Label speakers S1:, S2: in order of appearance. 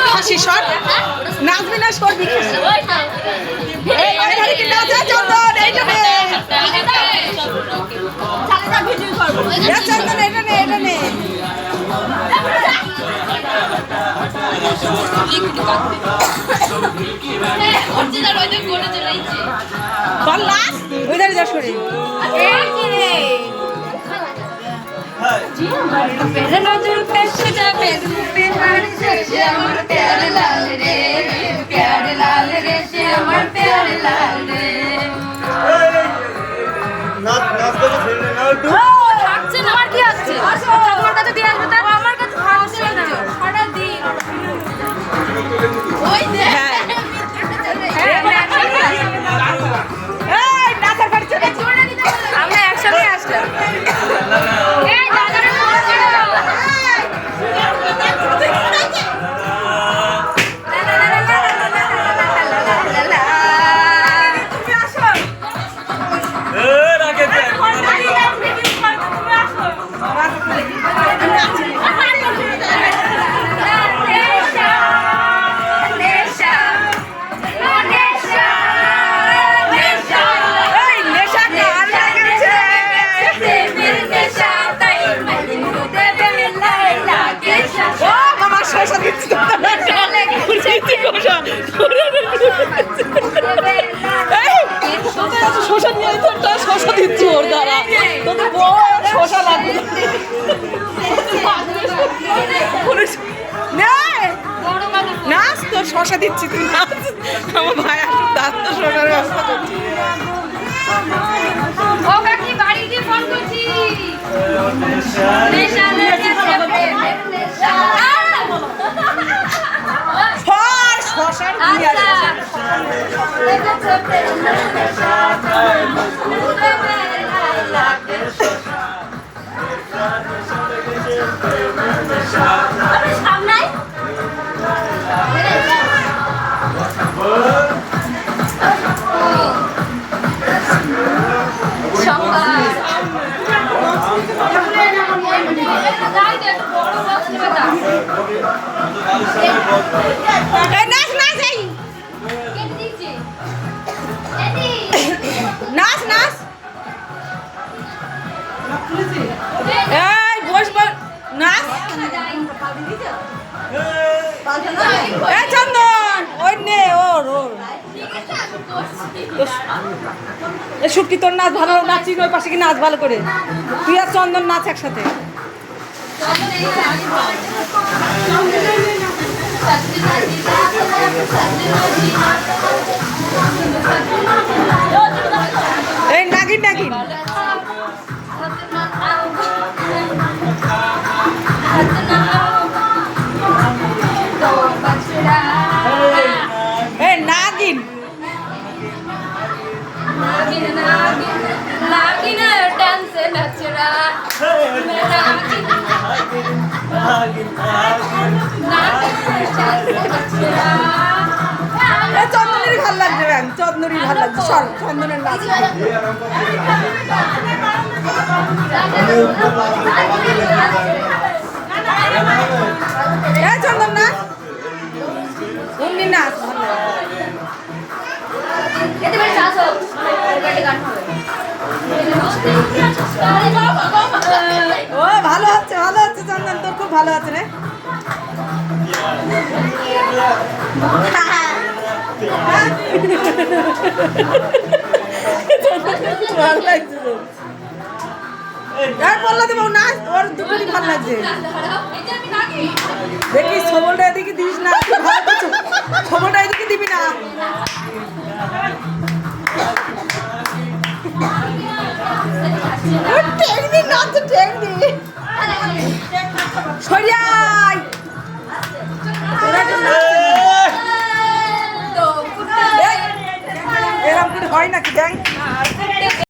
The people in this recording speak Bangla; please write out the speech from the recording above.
S1: খাসি সর নাচবি না সরবি চন্দন এইটা নে চন্দন এটা নে এটা নে বল লাস ওইধারে যা সরে
S2: नजर पे सजा पे पे हारी से अमर प्यारे लाल रे प्यारे लाल रे से अमर प्यारे लाल रे
S3: নাচ নাচ করে ছেড়ে না একটু
S2: থাকছে না আর কি আছে আমার কাছে দিয়ে আসবে তার আমার কাছে থাকছে না সারা দিন ওই দে
S1: এই নাচের বাড়ি চলে
S2: আমরা একসাথে আসলাম এই দাদারে ফোন
S1: শোষা নিয়ে শোষা দিচ্ছি ওর দ্বারা তোদের শোষা লাগবে নাচ তোর শশা দিচ্ছি তুই নাচ আমার ভাই আসুক তার তো শোষার ব্যবস্থা করছি
S2: ও কাকি বাড়ি গিয়ে ফোন করছি নেশা নেশা
S1: শশার নাচ নাচ এই নাচ নাচ এই বস বস নাচ এই চন্দন ওই নে ওর ওর শুটকি তোর নাচ ভালো নাচি ওই পাশে কি নাচ ভালো করে তুই আর চন্দন নাচ একসাথে এই নাগিন নাগিন এই নাগিন
S2: नागिन डांस नचरा
S1: চন্দনের ভাল লাগছে ব্যাং চন্দনের ভাল লাগছে সর চন্দনের নাচ চন্দন নাচ অমনি নাচ ও ভালো হচ্ছে চন্দন তোর খুব ভালো আছে রে ভালো লাগছে বললো দেবো নাচ ওর দুটোই ভালো লাগছে দেখিস ছবলটা এদিকে দিস না ছবলটা এদিকে দিবি না টেকনি নাচ টেকনি সরিয়াই এরকম হয় নাকি গ্যাং